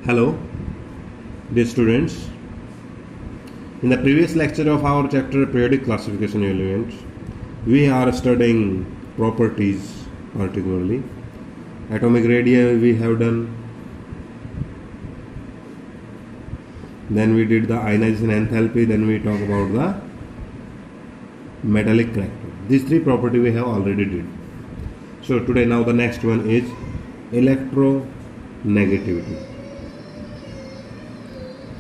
Hello, dear students. In the previous lecture of our chapter Periodic Classification Elements, we are studying properties, particularly atomic radii we have done. Then we did the ionization enthalpy. Then we talk about the metallic character. These three properties we have already did. So today, now the next one is electronegativity.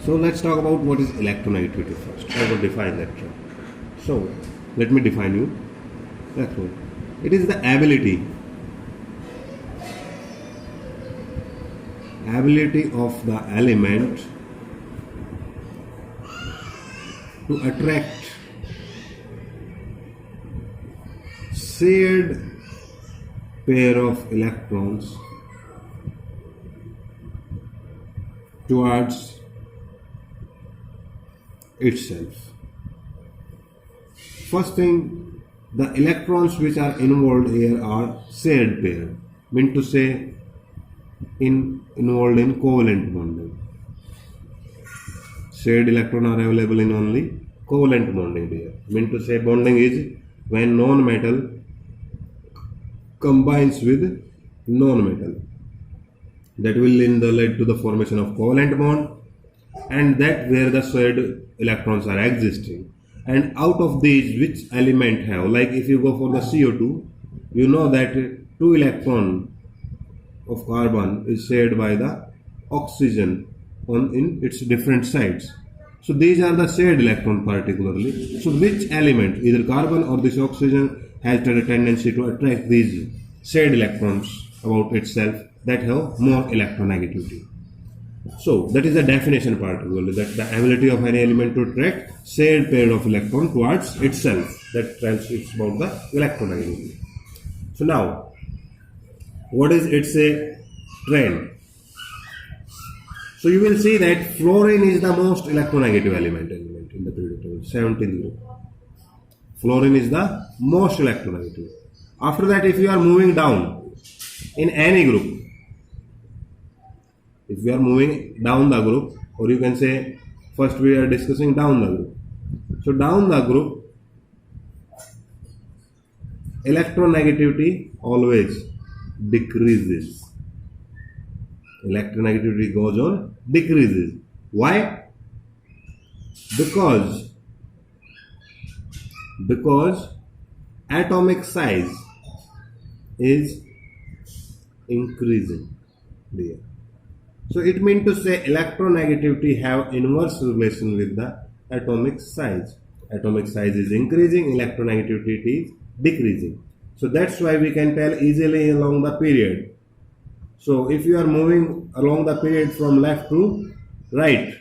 So let's talk about what is electronegativity first. I will define that term. So let me define you. It is the ability of the element to attract shared pair of electrons towards itself. First thing, the electrons which are involved here are shared pair, mean to say involved in covalent bonding. Shared electrons are available in only covalent bonding here. Mean to say bonding is when non-metal combines with non-metal. That will lead to the formation of covalent bond, and that where the shared electrons are existing. And out of these, which element have, like if you go for the CO2, you know that 2 electron of carbon is shared by the oxygen in its different sides. So these are the shared electron particularly. So which element, either carbon or this oxygen, has a tendency to attract these shared electrons about itself that have more electronegativity. So that is the definition particularly, that the ability of any element to attract shared pair of electron towards itself. That tells it's about the electronegativity. So now, what is its a trend? So you will see that fluorine is the most electronegative element in the periodic table, 17th group. Fluorine is the most electronegative. After that, if you are moving down in any group, if we are moving down the group, or you can say first we are discussing down the group. So down the group, electronegativity always decreases. Electronegativity goes on decreases. Why? Because atomic size is increasing there. So it means to say electronegativity have inverse relation with the atomic size. Atomic size is increasing, electronegativity is decreasing. So that's why we can tell easily along the period. So if you are moving along the period from left to right,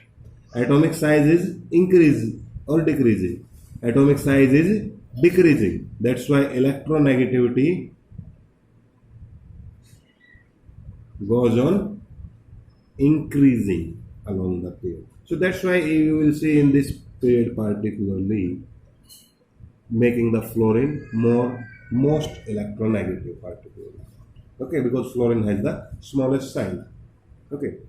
atomic size is increasing or decreasing. Atomic size is decreasing. That's why electronegativity goes on increasing along the period. So that's why you will see in this period particularly making the fluorine most electronegative particularly. Okay, because fluorine has the smallest sign. Okay,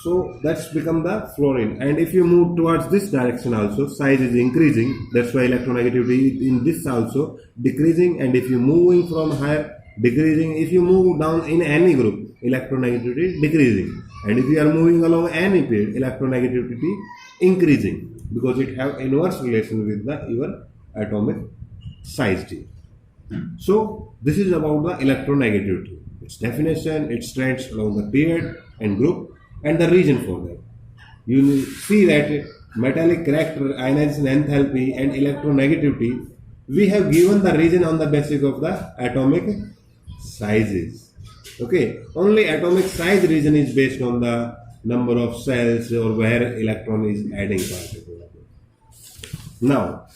so that's become the fluorine. And if you move towards this direction also, size is increasing. That's why electronegativity in this also decreasing. And if you moving from higher, decreasing. If you move down in any group, electronegativity decreasing. And if you are moving along any period, electronegativity increasing, because it have inverse relation with your atomic size T. So this is about the electronegativity, its definition, its trends along the period and group, and the reason for that. You will see that metallic character, ionization enthalpy, and electronegativity, we have given the reason on the basis of the atomic sizes. Okay, only atomic size reason is based on the number of cells or where electron is adding particularly. Now,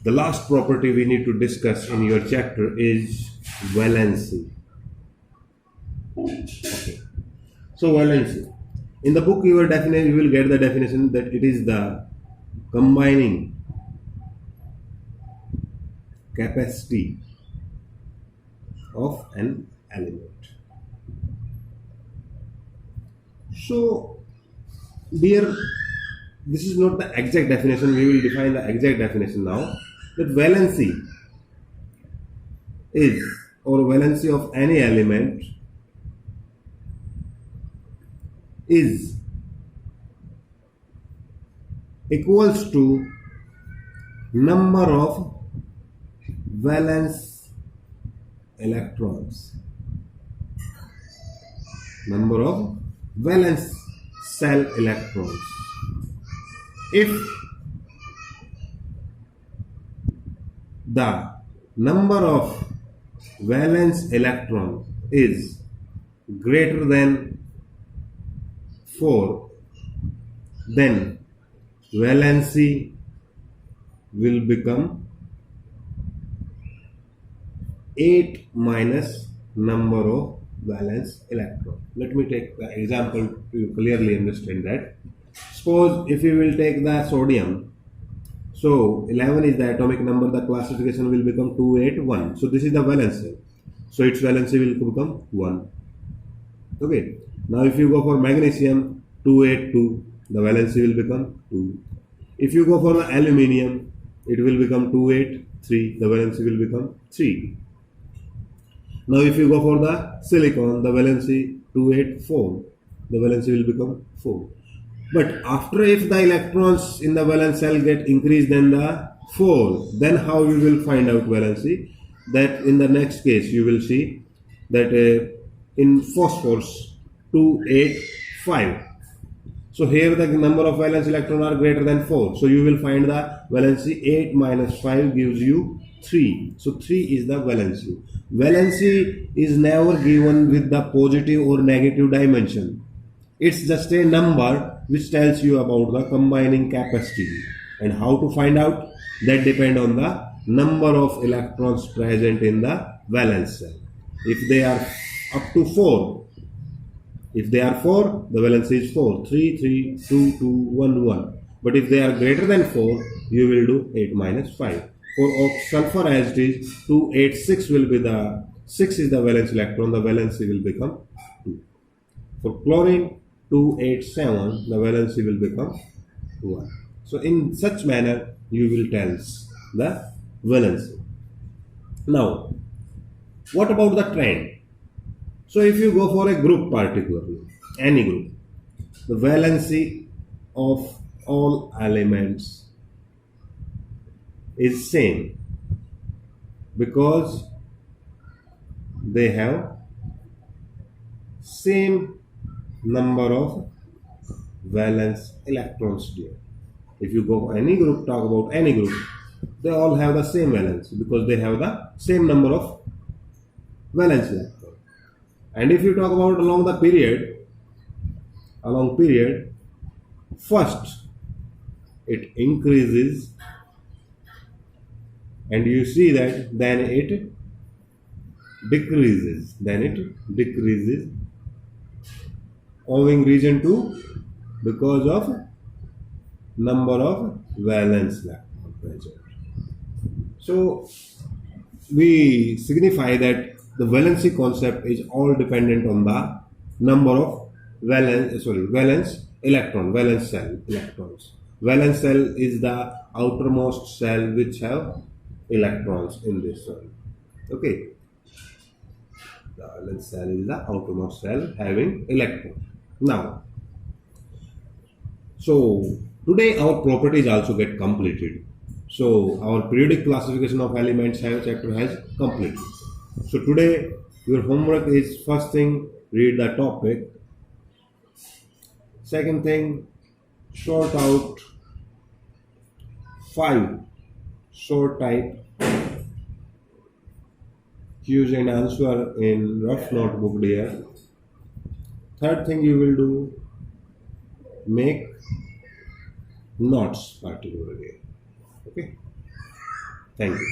the last property we need to discuss in your chapter is valency. Okay. So valency. In the book you will get the definition that it is the combining capacity of an element. So, dear, this is not the exact definition. We will define the exact definition now. That valency is, or valency of any element is equals to number of valence electrons, number of valence cell electrons. If the number of valence electron is greater than 4, then valency will become 8 minus number of valence electron. Let me take the example to clearly understand that. Suppose if you will take the sodium, so 11 is the atomic number, the classification will become 281. So this is the valence cell. So its valency will become 1. Okay. Now if you go for magnesium, 282, the valency will become 2. If you go for the aluminium, it will become 283, the valency will become 3. Now if you go for the silicon, the valency 284, the valency will become 4. But after, if the electrons in the valence cell get increased than the 4, then how you will find out valency? That in the next case you will see that in phosphorus 285. So here the number of valence electrons are greater than 4. So you will find the valency 8 minus 5 gives you 3. So 3 is the valency. Valency is never given with the positive or negative dimension. It's just a number which tells you about the combining capacity. And how to find out? That depend on the number of electrons present in the valence cell. If they are up to 4, if they are 4, the valency is 4, 3, 3, 2, 2, 1, 1. But if they are greater than 4, you will do 8 minus 5. For sulfur as it is, 286 will be the, 6 is the valence electron, the valency will become 2. For chlorine, 287, the valency will become 1. So in such manner, you will tell the valency. Now, what about the trend? So if you go for a group particularly, any group, the valency of all elements is same because they have same number of valence electrons there. If you go for any group, talk about any group, they all have the same valence because they have the same number of valence electrons. And if you talk about along period, first it increases and you see that then it decreases, owing reason to because of number of valence electron present. So we signify that the valency concept is all dependent on the number of valence cell electrons. Valence cell is the outermost cell which have electrons in this cell. Okay. The valence cell is the outermost cell having electrons. Now, so today our properties also get completed. So our periodic classification of elements chapter has completed. So today your homework is, first thing, read the topic. Second thing, sort out 5 short type question and answer in rough notebook there. Third thing you will do, make notes particularly. Okay. Thank you.